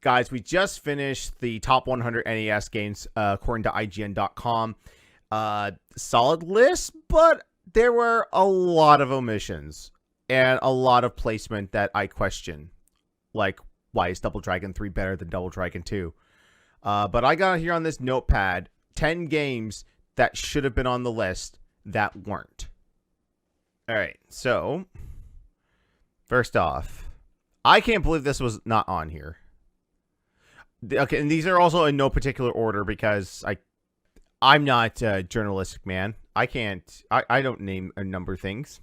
Guys, we just finished the top 100 NES games according to IGN.com. Solid list, but there were a lot of omissions and a lot of placement that I question. Like, why is Double Dragon 3 better than Double Dragon 2? But I got here on this notepad 10 games that should have been on the list that weren't. All right, so first off, I can't believe this was not on here. Okay, and these are also in no particular order because I'm not a journalistic man. I don't name or number things.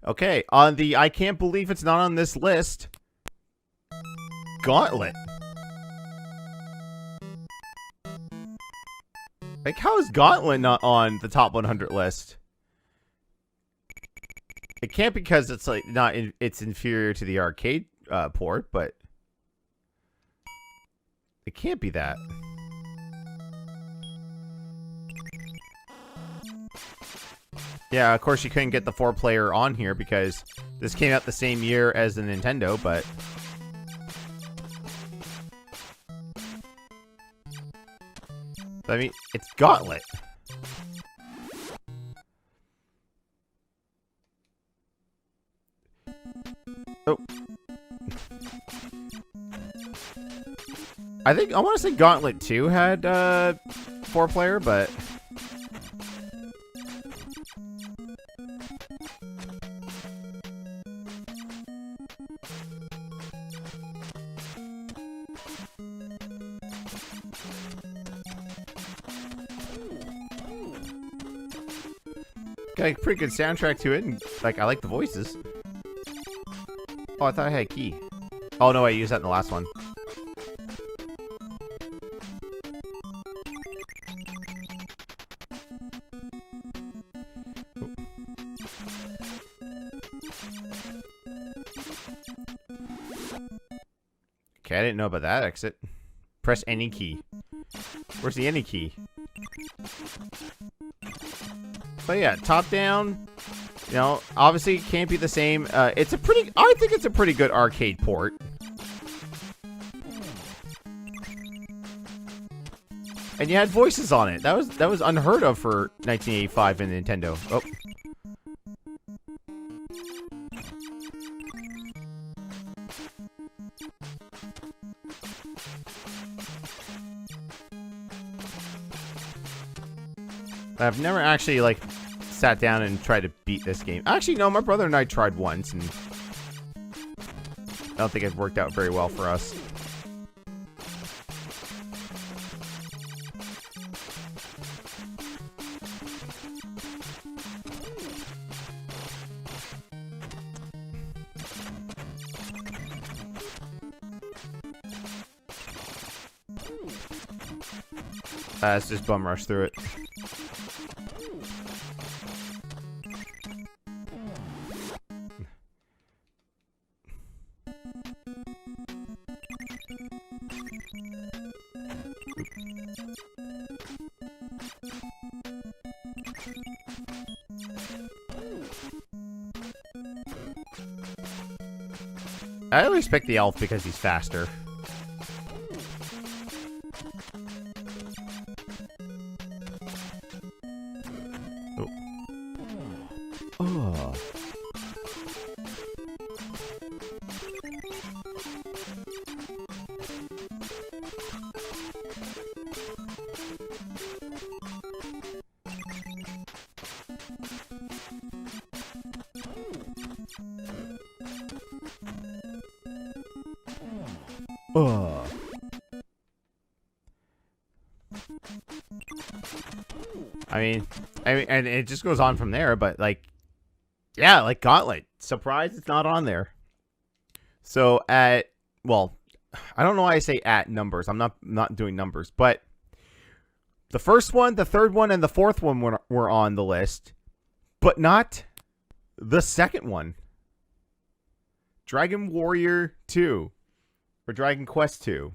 Okay, on the I can't believe it's not on this list, Gauntlet. Like, how is Gauntlet not on the top 100 list? It can't because it's like it's inferior to the arcade port, but it can't be that. Yeah, of course you couldn't get the 4-player on here because this came out the same year as the Nintendo, but I mean, it's Gauntlet. Oh. I want to say Gauntlet 2 had 4-player, but got a pretty good soundtrack to it, and like I like the voices. Oh, I thought I had a key. Oh no, I used that in the last one. Okay, I didn't know about that exit. Press any key. Where's the any key? But yeah, top down. You know, obviously it can't be the same. I think it's a pretty good arcade port. And you had voices on it. That was unheard of for 1985 in Nintendo. Oh. I've never actually like sat down and tried to beat this game. Actually, no, my brother and I tried once, and I don't think it worked out very well for us. Let's just bum rush through it. I only respect the elf because he's faster. Oh. Oh. I mean, and it just goes on from there, but like, yeah, like Gauntlet. Surprised it's not on there. So well, I don't know why I say at numbers. I'm not doing numbers, but the first one, the third one, and the fourth one were on the list, but not the second one. Dragon Warrior 2. Or Dragon Quest 2.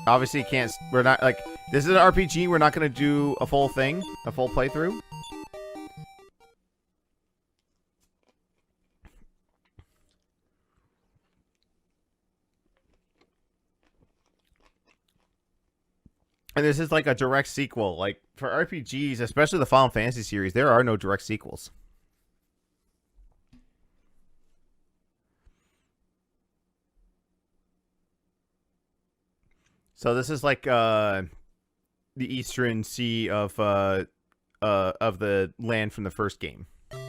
Obviously, can't. We're not like this is an RPG. We're not gonna do a full thing, a full playthrough. And this is like a direct sequel. Like for RPGs, especially the Final Fantasy series, there are no direct sequels. So this is like the eastern sea of the land from the first game. King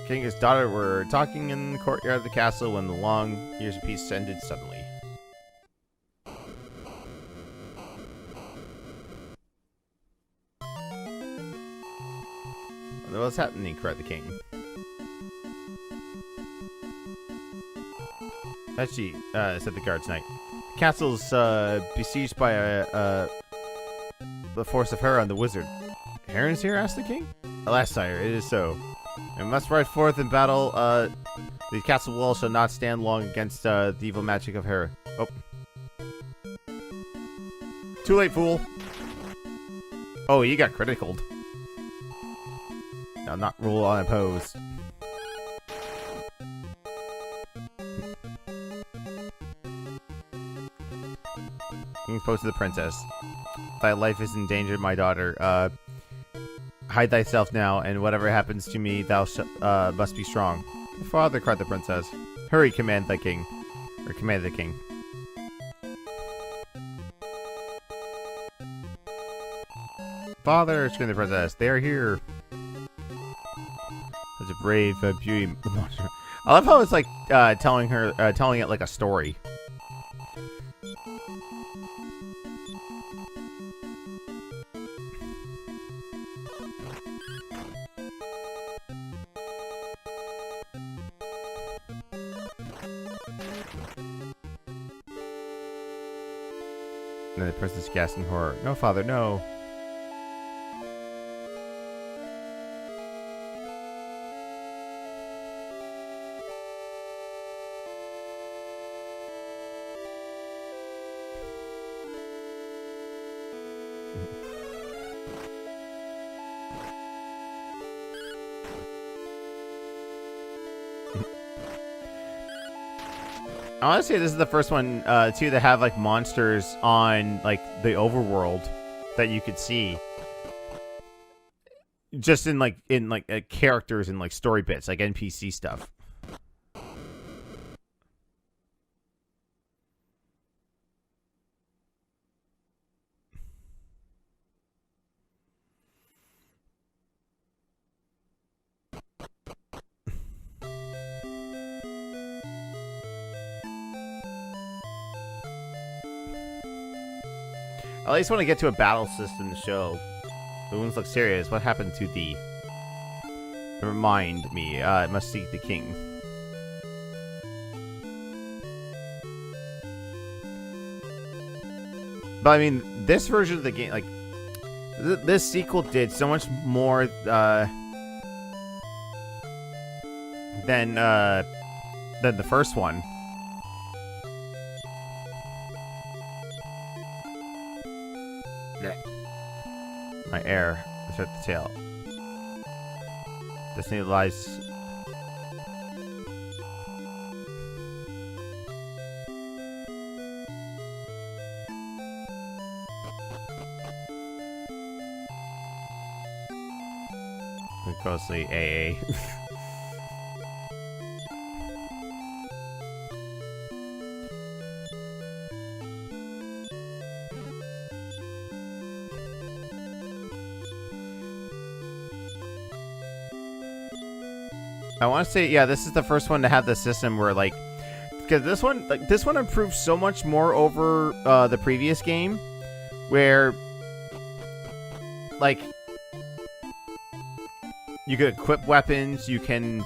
and his daughter were talking in the courtyard of the castle when the long years of peace ended suddenly. What's happening? Cried the king. Tachi, said the guards knight. The castle's besieged by the force of Heron the wizard. Heron's here? Asked the king. Alas, sire, it is so. And must ride forth in battle. The castle wall shall not stand long against the evil magic of Heron. Oh. Too late, fool. Oh, you got criticaled. Now, not rule unopposed. King spoke to the princess. Thy life is in danger, my daughter. Hide thyself now, and whatever happens to me, thou must be strong. Father, cried the princess. Hurry, command the king. Or command the king. Father, screamed the princess. They are here. Such a brave beauty. I love how it's like telling it like a story. And the princess gasped in horror. No, father, no. I want to say this is the first one, too, that have, like, monsters on, like, the overworld that you could see. Just in characters and, like, story bits, like NPC stuff. At least when I get to a battle system to show. The wounds look serious. What happened to thee? Remind me. I must seek the king. But I mean, this version of the game, like, this sequel did so much more than the first one. My heir, insert the tail. Destiny lies. Closely, AA. I want to say, yeah, this is the first one to have the system where, like, because this one improved so much more over the previous game, where, like, you could equip weapons, you can,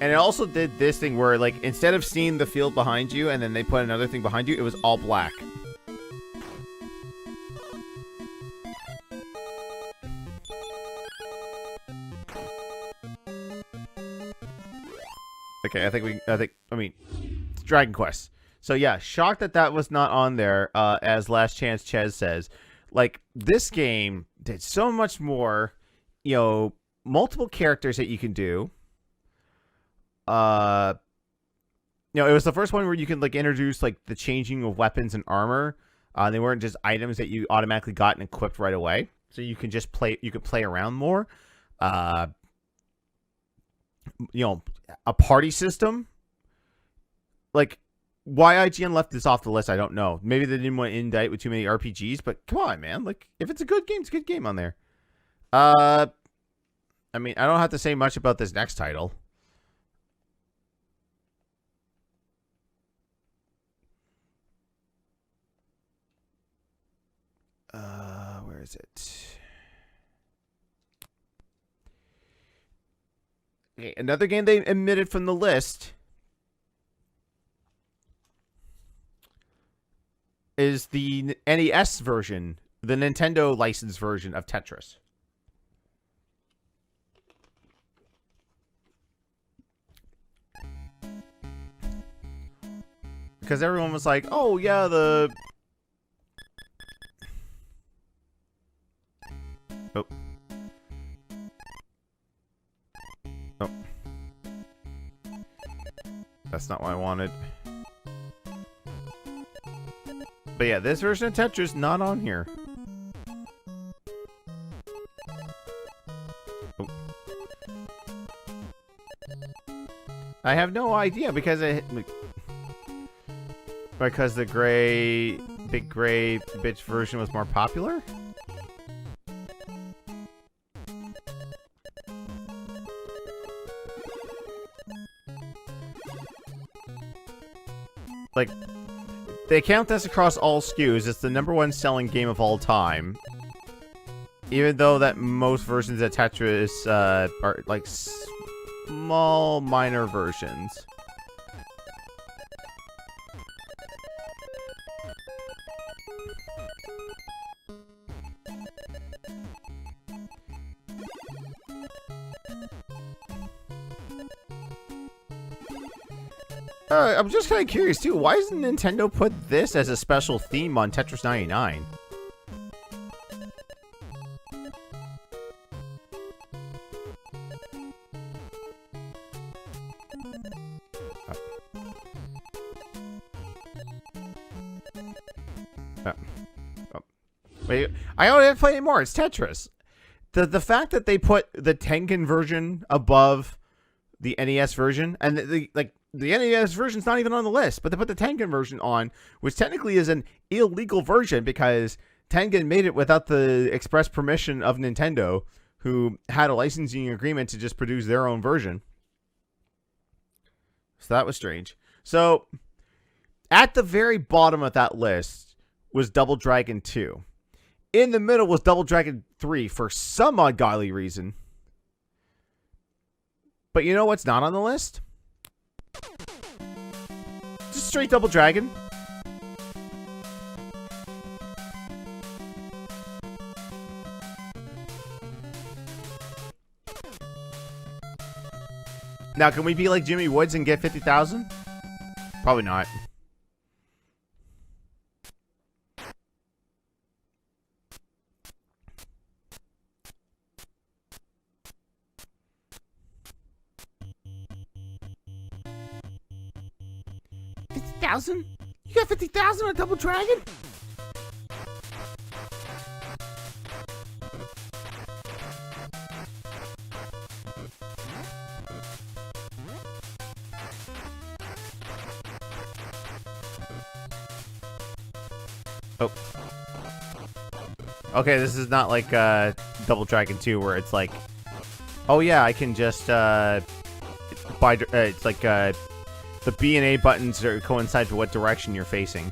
and it also did this thing where, like, instead of seeing the field behind you and then they put another thing behind you, it was all black. Okay, I mean, it's Dragon Quest. So yeah, shocked that that was not on there, as Last Chance Ches says. Like, this game did so much more, you know, multiple characters that you can do. You know, it was the first one where you can, like, introduce, like, the changing of weapons and armor. They weren't just items that you automatically got and equipped right away. So you can just play. You could play around more. You know, a party system. Like, why IGN left this off the list, I don't know. Maybe they didn't want to indict with too many RPGs, but come on, man. Like, if it's a good game, it's a good game on there. I mean, I don't have to say much about this next title. Where is it? Okay, another game they omitted from the list is the NES version, the Nintendo licensed version of Tetris. Because everyone was like, oh yeah, the... Oh. Oh. That's not what I wanted. But yeah, this version of Tetris not on here. Oh. I have no idea because the big gray bitch version was more popular. Like, they count this across all SKUs. It's the #1 selling game of all time. Even though that most versions of Tetris are like small, minor versions. I'm just kind of curious too. Why doesn't Nintendo put this as a special theme on Tetris 99? Wait, I don't have to play anymore. It's Tetris. The fact that they put the Tengen version above the NES version, and the NES version's not even on the list, but they put the Tengen version on, which technically is an illegal version because Tengen made it without the express permission of Nintendo, who had a licensing agreement to just produce their own version. So that was strange. So, at the very bottom of that list was Double Dragon 2. In the middle was Double Dragon 3 for some ungodly reason. But you know what's not on the list? Just straight Double Dragon. Now, can we be like Jimmy Woods and get 50,000? Probably not. $50,000? You got 50,000 on Double Dragon? Oh. Okay, this is not like Double Dragon 2 where it's like, oh yeah, I can just buy. It's like the B and A buttons are coincide to what direction you're facing.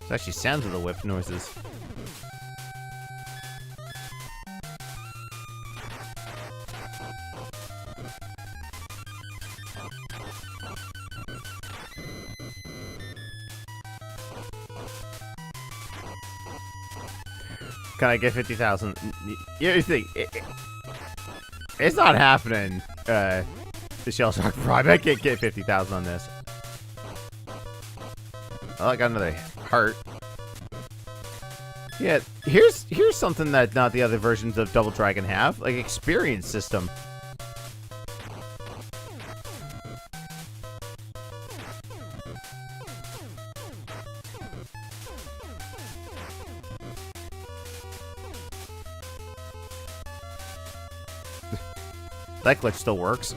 It actually sounds of the whip noises. Can I get 50,000? Here's the thing. It's not happening. The Shell Shock Prime. I can't get 50,000 on this. Oh, I got another heart. Yeah, here's something that not the other versions of Double Dragon have, like experience system. That glitch still works.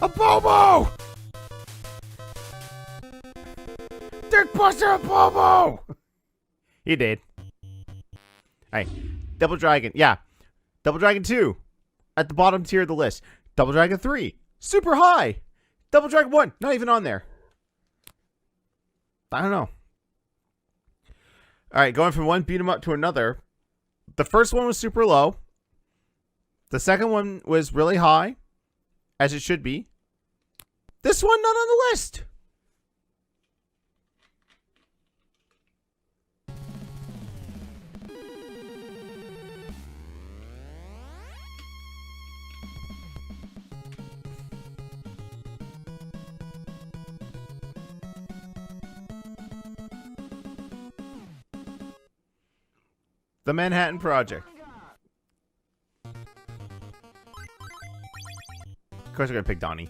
A Bobo! Dick Buster, a Bobo! He did. Alright. Double Dragon. Yeah. Double Dragon 2. At the bottom tier of the list. Double Dragon 3. Super high. Double Dragon 1. Not even on there. I don't know. Alright. Going from one beat 'em up to another. The first one was super low. The second one was really high. As it should be. This one not on the list. The Manhattan Project. Of course, we're gonna pick Donnie.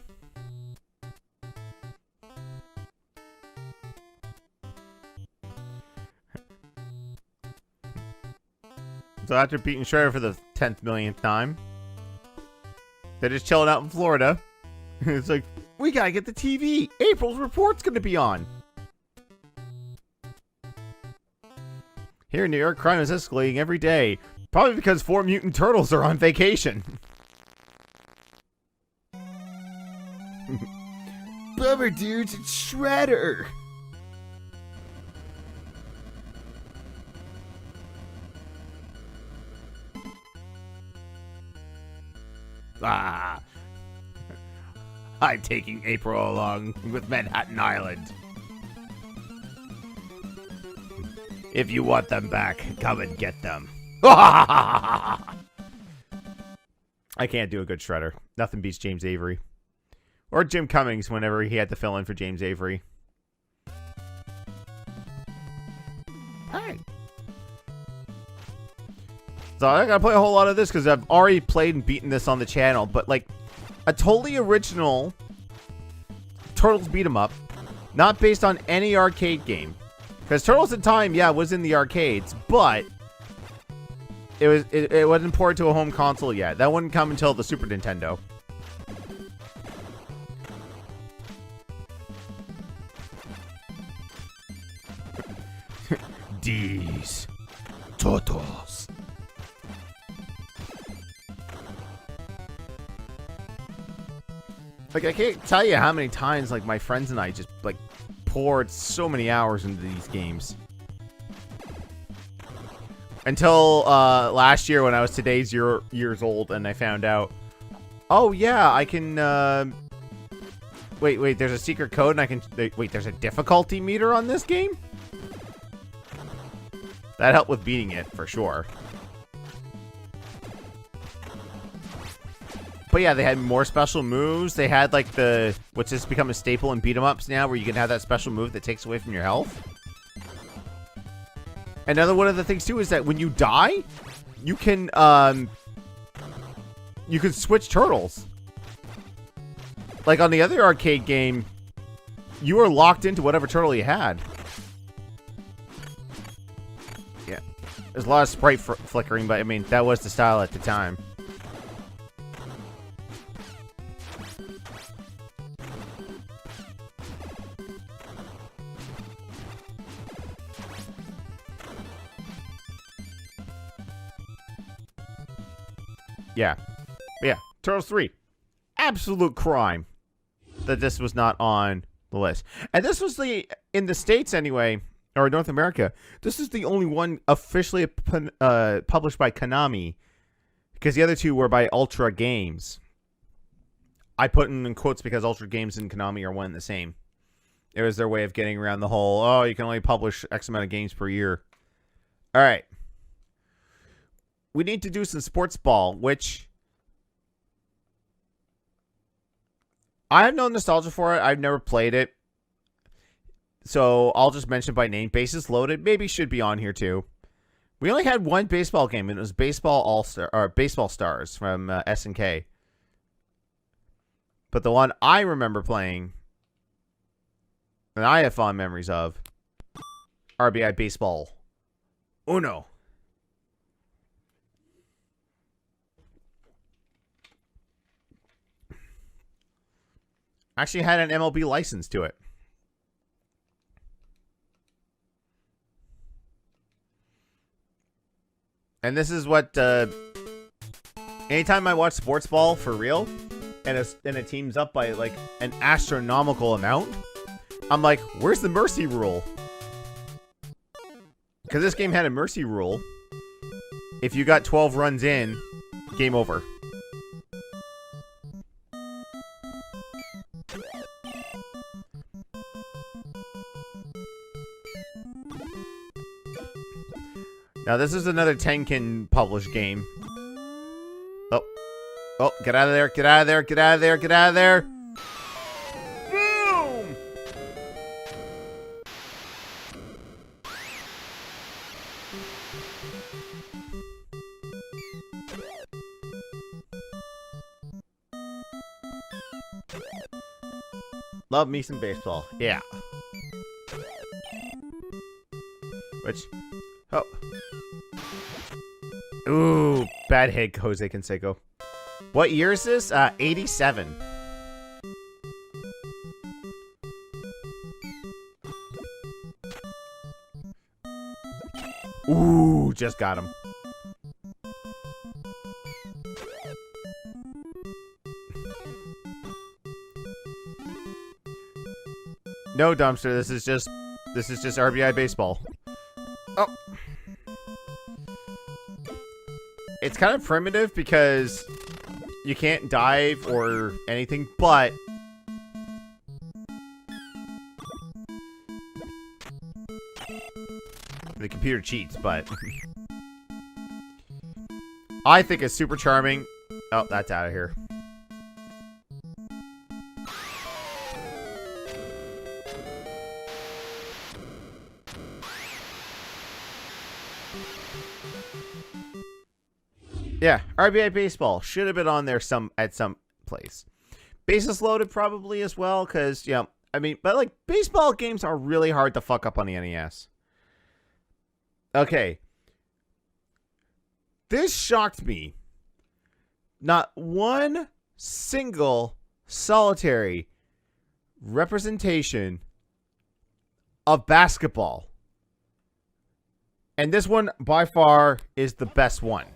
So after beating Shredder for the 10th millionth time, they're just chilling out in Florida. It's like, we gotta get the TV. April's report's gonna be on. Here in New York, crime is escalating every day. Probably because 4 mutant turtles are on vacation. Bummer, dudes, it's Shredder. Ah, I'm taking April along with Manhattan Island. If you want them back, come and get them. I can't do a good Shredder. Nothing beats James Avery. Or Jim Cummings whenever he had to fill in for James Avery. Alright. So I gotta play a whole lot of this because I've already played and beaten this on the channel. But like, a totally original Turtles beat 'em up. Not based on any arcade game. Because Turtles in Time, yeah, was in the arcades. But it wasn't ported to a home console yet. That wouldn't come until the Super Nintendo. These turtles. Like, I can't tell you how many times, like, my friends and I just, like, poured so many hours into these games. Until, last year when I was today's years old and I found out, oh, yeah, I can, wait, there's a secret code and I can, wait, there's a difficulty meter on this game? That helped with beating it, for sure. But yeah, they had more special moves. They had like what's just become a staple in beat 'em ups now, where you can have that special move that takes away from your health. Another one of the things too is that when you die, you can switch turtles. Like on the other arcade game, you were locked into whatever turtle you had. Yeah, there's a lot of sprite flickering, but I mean that was the style at the time. Yeah. Yeah. Turtles 3. Absolute crime that this was not on the list. And this was in the States anyway, or North America, this is the only one officially published by Konami, because the other two were by Ultra Games. I put in quotes because Ultra Games and Konami are one and the same. It was their way of getting around the whole, oh, you can only publish X amount of games per year. All right. We need to do some sports ball, which I have no nostalgia for it. I've never played it. So I'll just mention by name. Bases Loaded maybe should be on here too. We only had one baseball game, and it was Baseball All-Star or Baseball Stars from SNK. But the one I remember playing, and I have fond memories of, RBI Baseball Uno. Actually had an MLB license to it. And this is what, anytime I watch sports ball for real, and it teams up by, like, an astronomical amount, I'm like, where's the mercy rule? Because this game had a mercy rule. If you got 12 runs in, game over. Now, this is another Tenkin published game. Oh. Oh, get out of there, get out of there, get out of there, get out of there. Boom! Love me some baseball. Yeah. Which... Oh. Ooh, bad hit, Jose Canseco. What year is this? 87. Ooh, just got him. No, Dumpster, this is just RBI baseball. Oh. It's kind of primitive because you can't dive or anything, but the computer cheats, but I think it's super charming. Oh, that's out of here. Yeah, RBI Baseball should have been on there at some place. Bases Loaded probably as well, because, yeah, I mean, but like baseball games are really hard to fuck up on the NES. Okay. This shocked me. Not one single solitary representation of basketball. And this one, by far, is the best one.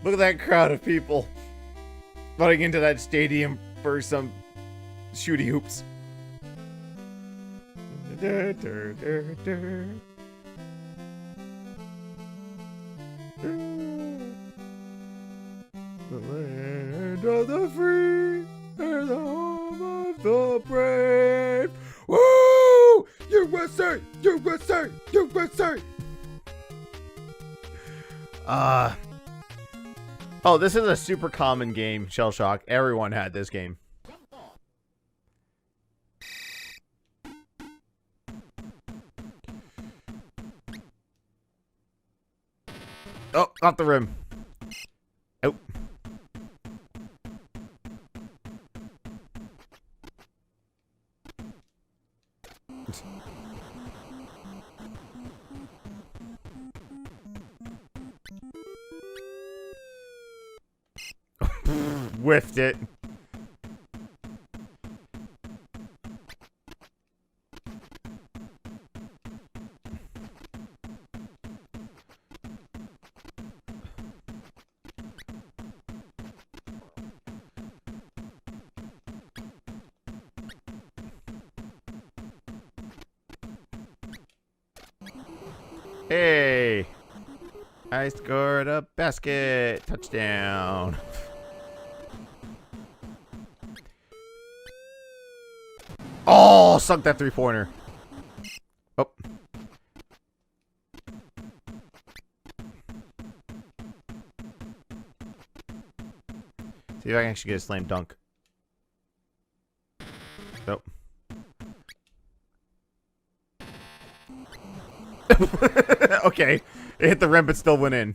Look at that crowd of people running into that stadium for some shooty hoops. The land of the free and the home of the brave. Woo! USA! USA! USA! Oh, this is a super common game, Shell Shock. Everyone had this game. Oh, off the rim. Oh. Whiffed it. Hey! I scored a basket! Touchdown! Oh! Sunk that three-pointer. Oh. See if I can actually get a slam dunk. Nope. Okay. It hit the rim but still went in.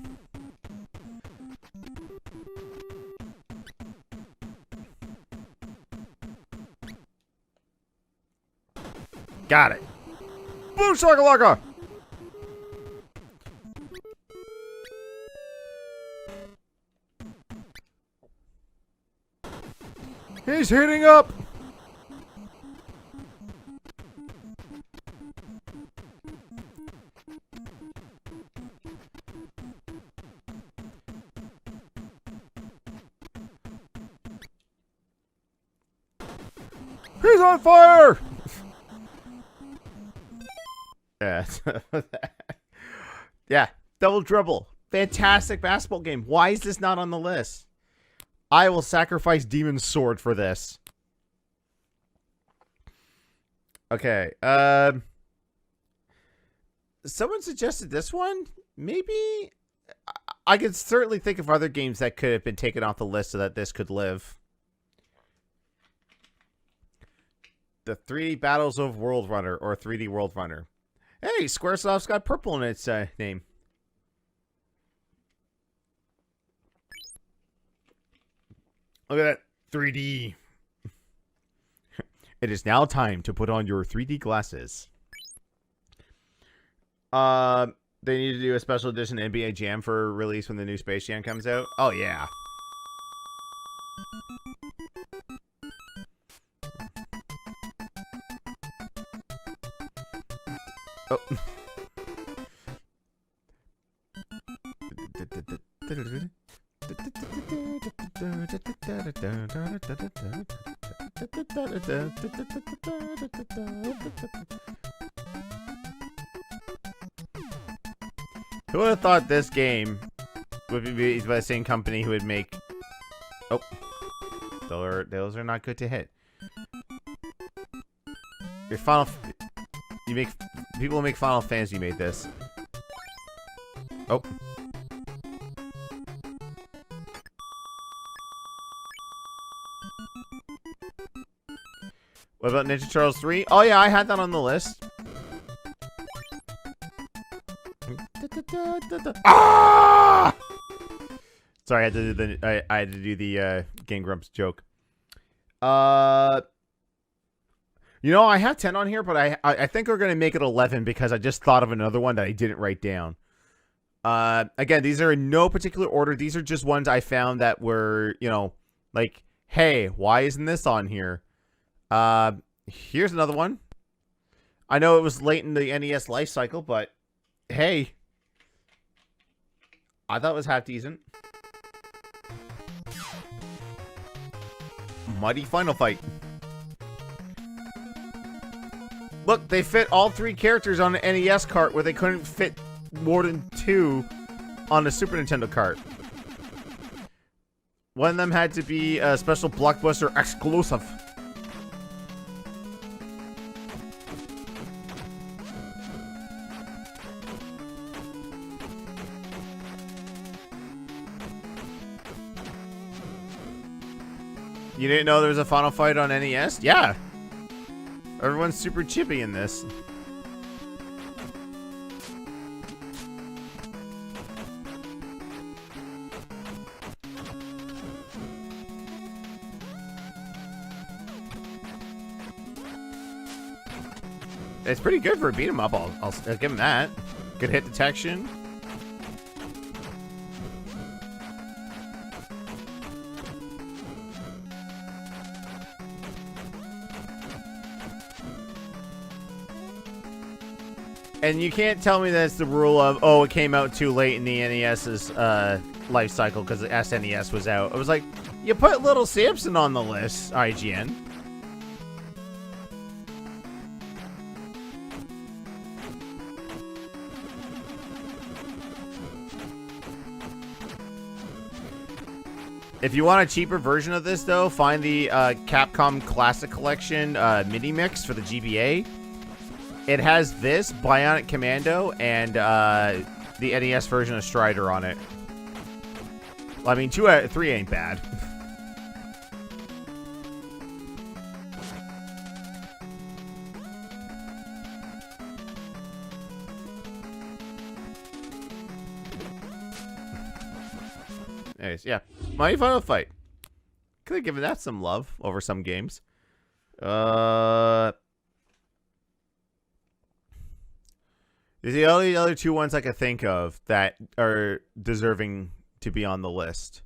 Got it. Boom shakalaka! He's hitting up! He's on fire! Yeah. Yeah. Double Dribble. Fantastic basketball game. Why is this not on the list? I will sacrifice Demon's Sword for this. Okay. Someone suggested this one? Maybe? I could certainly think of other games that could have been taken off the list so that this could live. The 3D Battles of World Runner, or 3D World Runner. Hey, Squaresoft's got purple in its name. Look at that 3D. It is now time to put on your 3D glasses. They need to do a special edition NBA Jam for release when the new Space Jam comes out. Oh yeah. Oh. Who would have thought this game would be made by the same company who would make... Oh. Those are not good to hit. Your Final... You make... People who make Final Fantasy made this. Oh. What about Ninja Turtles 3? Oh yeah, I had that on the list. Ah! Sorry, I had to do the I had to do the Game Grumps joke. You know, I have 10 on here, but I think we're gonna make it 11 because I just thought of another one that I didn't write down. Again, these are in no particular order. These are just ones I found that were, you know, like, hey, why isn't this on here? Here's another one. I know it was late in the NES life cycle, but hey, I thought it was half decent. Mighty Final Fight. Look, they fit all 3 characters on an NES cart where they couldn't fit more than 2 on a Super Nintendo cart. One of them had to be a special Blockbuster exclusive. You didn't know there was a Final Fight on NES? Yeah. Everyone's super chippy in this. It's pretty good for a beat 'em up. I'll give him that. Good hit detection. And you can't tell me that it's the rule of, oh, it came out too late in the NES's life cycle because the SNES was out. It was like, you put Little Samson on the list, IGN. If you want a cheaper version of this, though, find the Capcom Classic Collection mini mix for the GBA. It has this, Bionic Commando, and the NES version of Strider on it. I mean, 2 out of 3 ain't bad. Anyways, yeah. My final fight. Could have given that some love over some games. These are the only other 2 ones I could think of that are deserving to be on the list.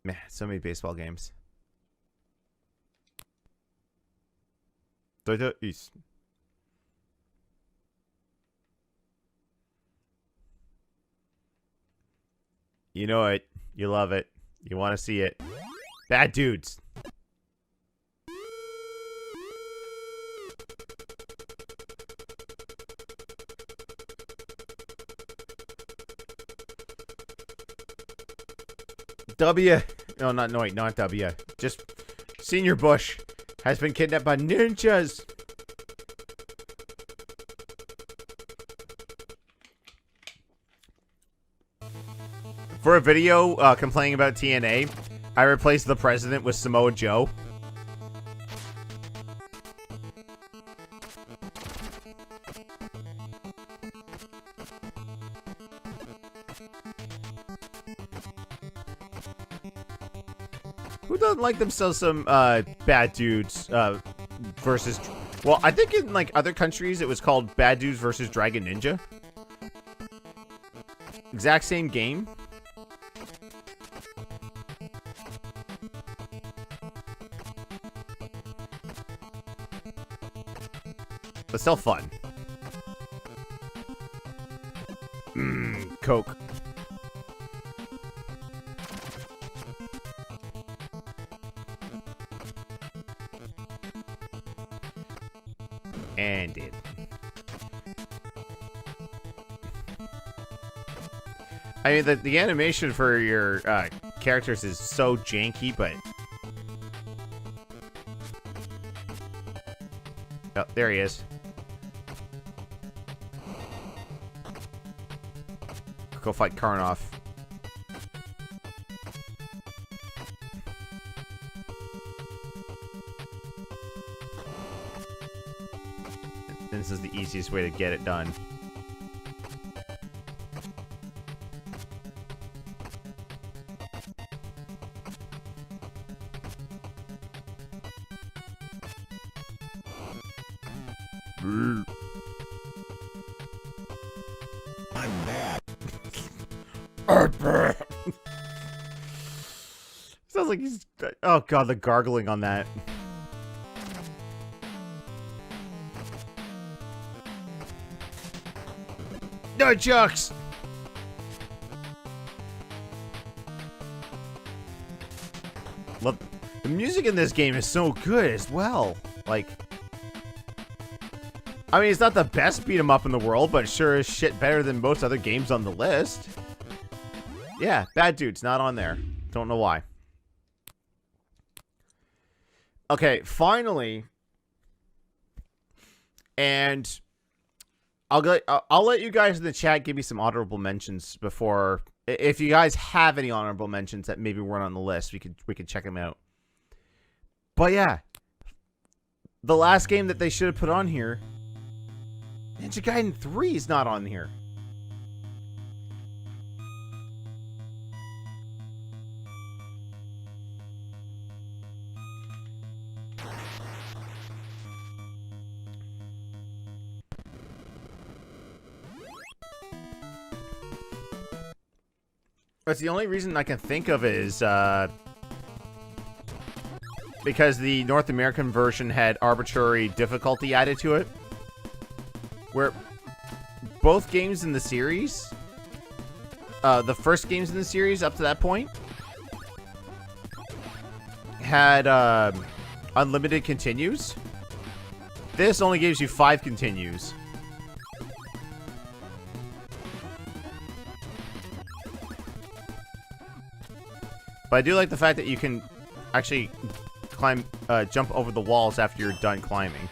Man, so many baseball games. East. You know it. You love it. You want to see it. Bad Dudes. W. No, not W. Just Senior Bush has been kidnapped by ninjas. For a video complaining about TNA, I replaced the president with Samoa Joe. Who doesn't like themselves some Bad Dudes versus... Well, I think in like other countries it was called Bad Dudes versus Dragon Ninja. Exact same game. But still fun. Coke. And it. I mean, the animation for your characters is so janky, but... Oh, there he is. Go fight Karnoff. This is the easiest way to get it done. I'm bad. Sounds like he's... Oh god, the gargling on that. No jokes! Look, the music in this game is so good as well. Like... I mean, it's not the best beat 'em up in the world, but sure is shit better than most other games on the list. Yeah, Bad Dudes, not on there. Don't know why. Okay, finally, and I'll let you guys in the chat give me some honorable mentions before, if you guys have any honorable mentions that maybe weren't on the list, we could check them out. But yeah, the last game that they should have put on here, Ninja Gaiden 3 is not on here. That's the only reason I can think of is because the North American version had arbitrary difficulty added to it. Where both games in the series, the first games in the series up to that point, had unlimited continues. This only gives you 5 continues. But I do like the fact that you can actually climb, jump over the walls after you're done climbing.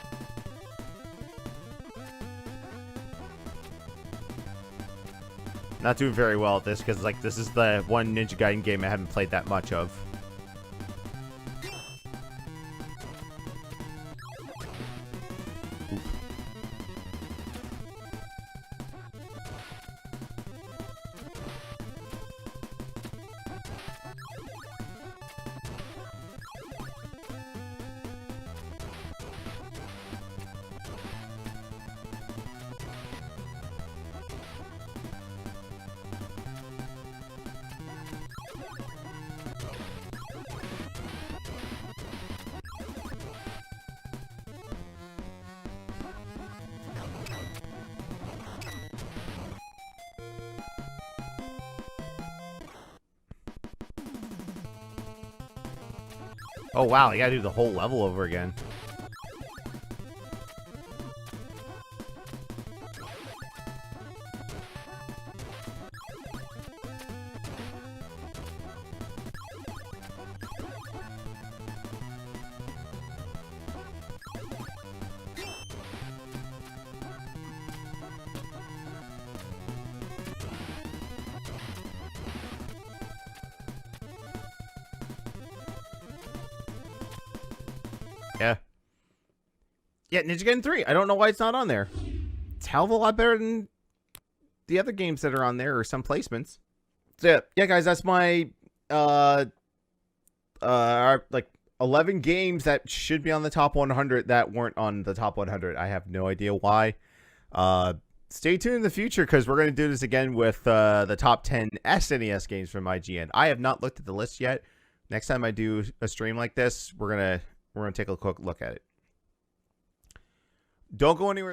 Not doing very well at this because, like, this is the one Ninja Gaiden game I haven't played that much of. Oop. Oh wow, you gotta do the whole level over again. Yeah. Yeah, Ninja Gaiden 3. I don't know why it's not on there. It's a hell of a lot better than the other games that are on there, or some placements. So yeah, guys, that's my like 11 games that should be on the top 100 that weren't on the top 100. I have no idea why. Stay tuned in the future because we're going to do this again with the top 10 SNES games from IGN. I have not looked at the list yet. Next time I do a stream like this, we're gonna take a quick look at it. Don't go anywhere.